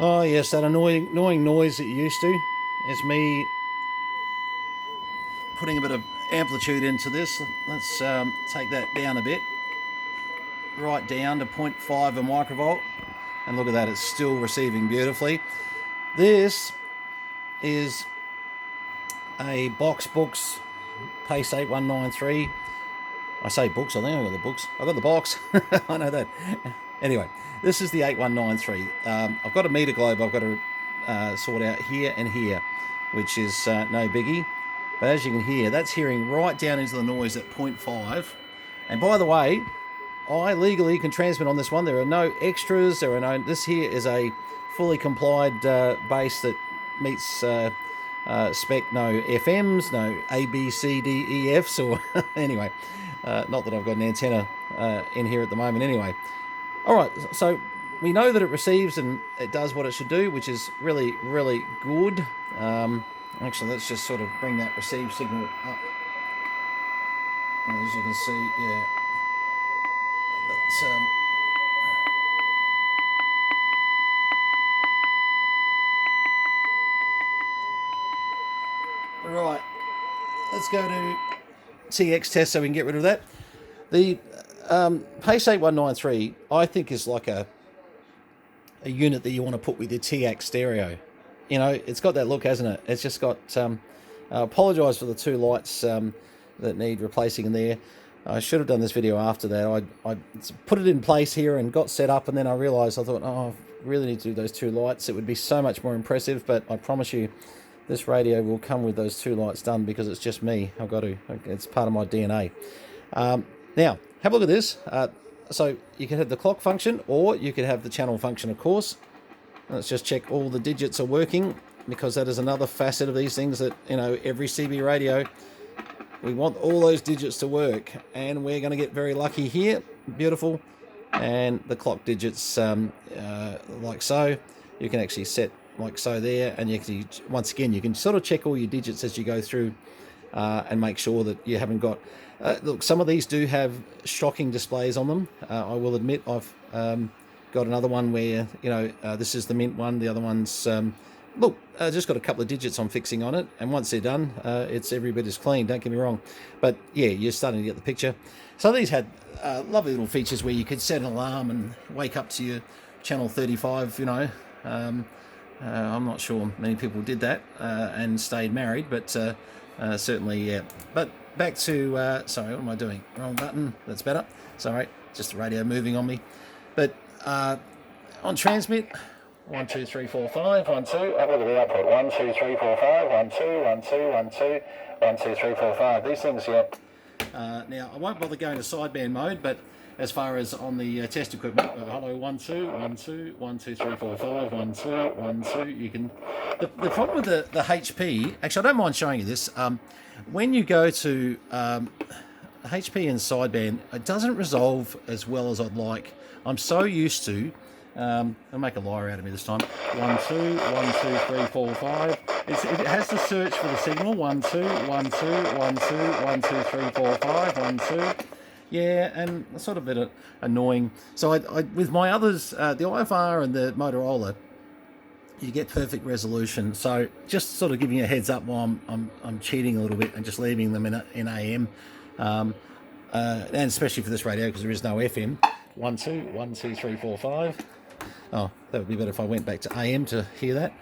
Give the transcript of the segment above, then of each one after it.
Oh yes, that annoying noise that you used to. It's me putting a bit of amplitude into this. Let's take that down a bit, right down to 0.5 a microvolt, and look at that, it's still receiving beautifully. This is a Box Books Pace 8193. I say books, I think I got the books. I got the box. I know that. Anyway, this is the 8193. I've got a meter globe I've got to sort out here and here, which is no biggie. But as you can hear, that's hearing right down into the noise at 0.5. And by the way, I legally can transmit on this one. There are no extras. There are no. This here is a fully complied base that meets spec. No FMs, no A, B, C, D, E, Fs, or anyway. Not that I've got an antenna in here at the moment. Anyway, all right. So we know that it receives and it does what it should do, which is really, really good. Actually, let's just sort of bring that receive signal up. And as you can see, yeah, that's right. Let's go to TX test so we can get rid of that. The Pace 8193, I think, is like a unit that you want to put with your TX stereo. You know, it's got that look, hasn't it? It's just got. I apologise for the two lights that need replacing in there. I should have done this video after that. I put it in place here and got set up, and then I realised, I thought, oh, I really need to do those two lights. It would be so much more impressive, but I promise you, this radio will come with those two lights done because it's just me. I've got to. It's part of my DNA. Now, have a look at this. So you can have the clock function, or you could have the channel function, of course. Let's just check all the digits are working, because that is another facet of these things that, you know, every CB radio, we want all those digits to work, and we're going to get very lucky here. Beautiful. And the clock digits, like so, you can actually set like so there, and you can, once again, you can sort of check all your digits as you go through and make sure that you haven't got look, some of these do have shocking displays on them. I will admit, I've got another one where, you know, this is the mint one, the other one's look, just got a couple of digits I'm fixing on it, and once they're done, it's every bit as clean, don't get me wrong. But yeah, you're starting to get the picture. So these had lovely little features where you could set an alarm and wake up to your channel 35, you know. I'm not sure many people did that and stayed married, but certainly, yeah. But back to, sorry, what am I doing? Wrong button. That's better. Sorry, just the radio moving on me. But on transmit, 1, 2, 3, 4, 5, 1, 2. Have a look at the output. 1, 2, 3, 4, 5, 1, 2, 1, 2, 1, 2, 1, 2, 3, 4, 5. These things, yeah. Now, I won't bother going to sideband mode, but as far as on the test equipment, hello, 1, 2, 1, 2, 1, 2, 3, 4, 5, 1, 2, 1, 2, you can... The problem with the HP, actually, I don't mind showing you this. When you go to HP and sideband, it doesn't resolve as well as I'd like. I'm so used to... I'll make a liar out of me this time. 1, 2, 1, 2, 3, 4, 5. It has to search for the signal. 1, 2, 1, 2, 1, 2, 1, 2, 3, 4, 5, 1, 2. Yeah, and it's sort of a bit annoying. So I with my others, the IFR and the Motorola, you get perfect resolution. So just sort of giving you a heads up while I'm cheating a little bit and just leaving them in AM, and especially for this radio because there is no FM. 1, 2, 1, 2, 3, 4, 5. Oh, that would be better if I went back to AM to hear that.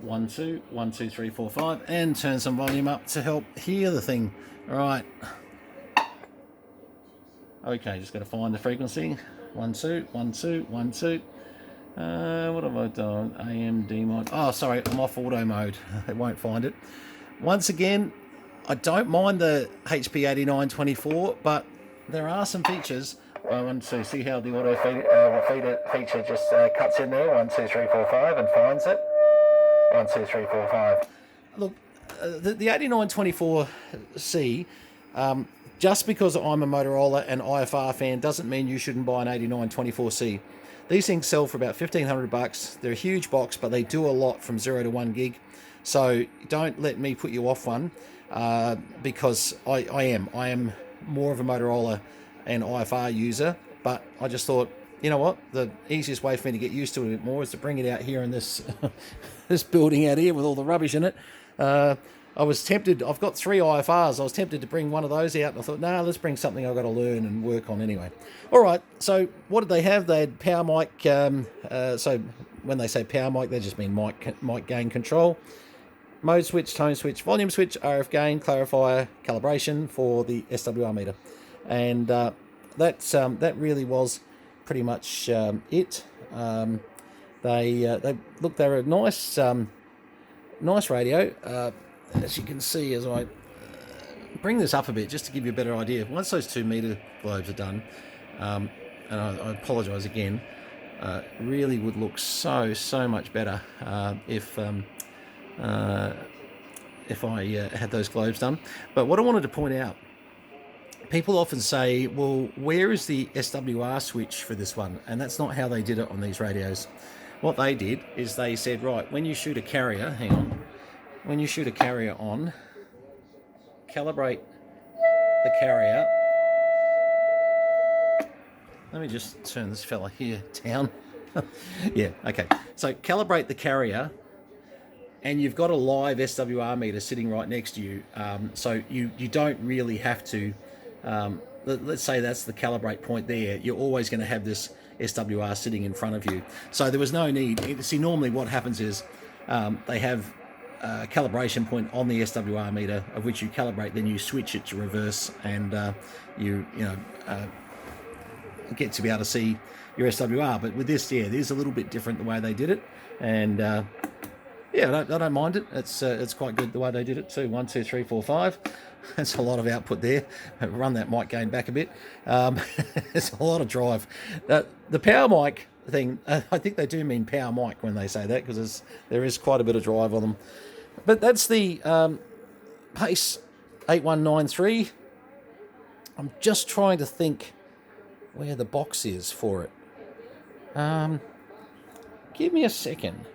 1, 2, 1, 2, 3, 4, 5, and turn some volume up to help hear the thing. All right. Okay, just got to find the frequency. 1, 2, 1, 2, 1, 2. What have I done? AM demod. Oh, sorry, I'm off auto mode. It won't find it. Once again, I don't mind the HP 8924, but there are some features. I want to see how the auto feeder feature just cuts in there. 1, 2, 3, 4, 5, and finds it. 1, 2, 3, 4, 5. Look, the 8924C. Just because I'm a Motorola and IFR fan doesn't mean you shouldn't buy an 8924C. These things sell for about $1,500. They're a huge box, but they do a lot from 0 to 1 gig. So don't let me put you off one, because I am more of a Motorola and IFR user. But I just thought you know what? The easiest way for me to get used to it a bit more is to bring it out here in this this building out here with all the rubbish in it. I was tempted. I've got 3 IFRs. I was tempted to bring one of those out, and I thought, nah, let's bring something I've got to learn and work on anyway. All right. So what did they have? They had power mic. So when they say power mic, they just mean mic gain control, mode switch, tone switch, volume switch, RF gain, clarifier, calibration for the SWR meter, and that really was pretty much it. They look, they were a nice radio. As you can see, as I bring this up a bit, just to give you a better idea, once those 2 meter globes are done, and I apologise again, really would look so much better if I had those globes done. But what I wanted to point out, people often say, well, where is the SWR switch for this one? And that's not how they did it on these radios. What they did is they said, right, when you shoot a carrier, hang on, when you shoot a carrier on, calibrate the carrier. Let me just turn this fella here down. Yeah, okay. So calibrate the carrier, and you've got a live SWR meter sitting right next to you. So you don't really have to, let's say that's the calibrate point there. You're always going to have this SWR sitting in front of you. So there was no need. See, normally what happens is they have a calibration point on the SWR meter of which you calibrate, then you switch it to reverse, and you get to be able to see your SWR. But with this, yeah, it is a little bit different the way they did it, and yeah, I don't mind it. It's quite good the way they did it too. 1, 2, 3, 4, 5. That's a lot of output there. Run that mic gain back a bit. It's a lot of drive. The power mic thing, I think they do mean power mic when they say that, because there is quite a bit of drive on them. But that's the Pace 8193. I'm just trying to think where the box is for it. Give me a second.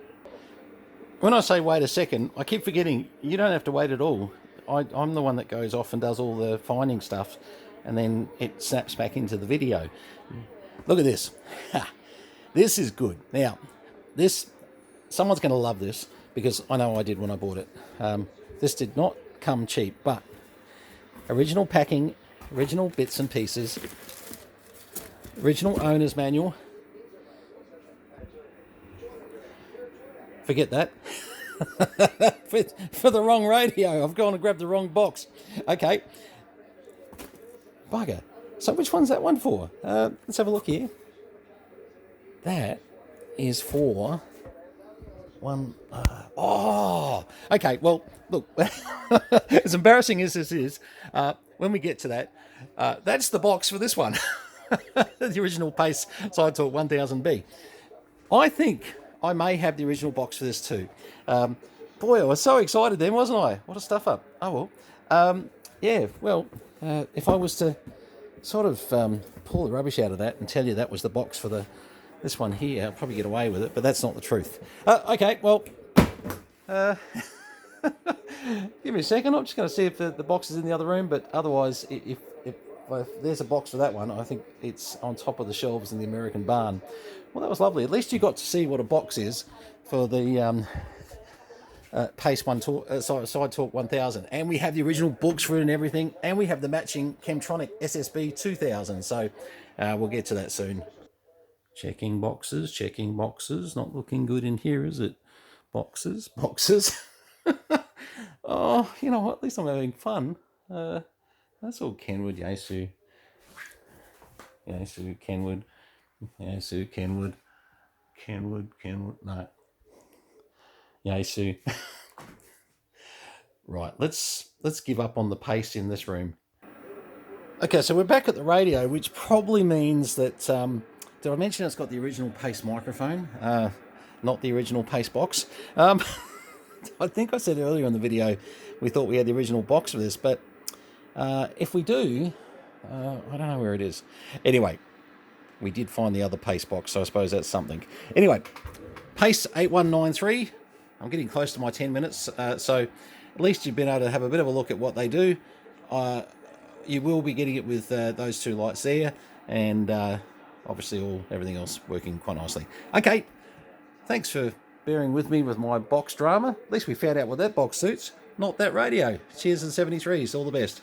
When I say wait a second, I keep forgetting you don't have to wait at all. I'm the one that goes off and does all the finding stuff, and then it snaps back into the video. Look at this. This is good. Now, someone's going to love this, because I know I did when I bought it. This did not come cheap, but original packing, original bits and pieces, original owner's manual. Forget that. for the wrong radio. I've gone and grabbed the wrong box. Okay. Bugger. So which one's that one for? Let's have a look here. That is for one. Okay. Well, look, as embarrassing as this is, when we get to that, that's the box for this one. The original Pace Side Talk 1000B. I think I may have the original box for this too. Boy, I was so excited then, wasn't I? What a stuff up. Oh well. Yeah, well, if I was to sort of pull the rubbish out of that and tell you that was the box for this one here, I'll probably get away with it, but that's not the truth. Okay, well, give me a second. I'm just going to see if the box is in the other room, but otherwise, if there's a box for that one, I think it's on top of the shelves in the American barn. Well, that was lovely. At least you got to see what a box is for the Pace Side Talk 1000. And we have the original books for it and everything. And we have the matching Chemtronic SSB 2000. So we'll get to that soon. Checking boxes. Not looking good in here, is it? Boxes. Oh, you know what? At least I'm having fun. That's all Kenwood, Yaesu, Kenwood, Yaesu, Kenwood, no, Yaesu. Right, let's give up on the Pace in this room. Okay, so we're back at the radio, which probably means that, did I mention it's got the original Pace microphone? Not the original Pace box. I think I said earlier in the video we thought we had the original box for this, but if we do, I don't know where it is. Anyway, we did find the other Pace box, so I suppose that's something. Anyway, Pace 8193. I'm getting close to my 10 minutes, so at least you've been able to have a bit of a look at what they do. You will be getting it with those two lights there, and obviously everything else working quite nicely. Okay, thanks for bearing with me with my box drama. At least we found out what that box suits, not that radio. Cheers and 73s. All the best.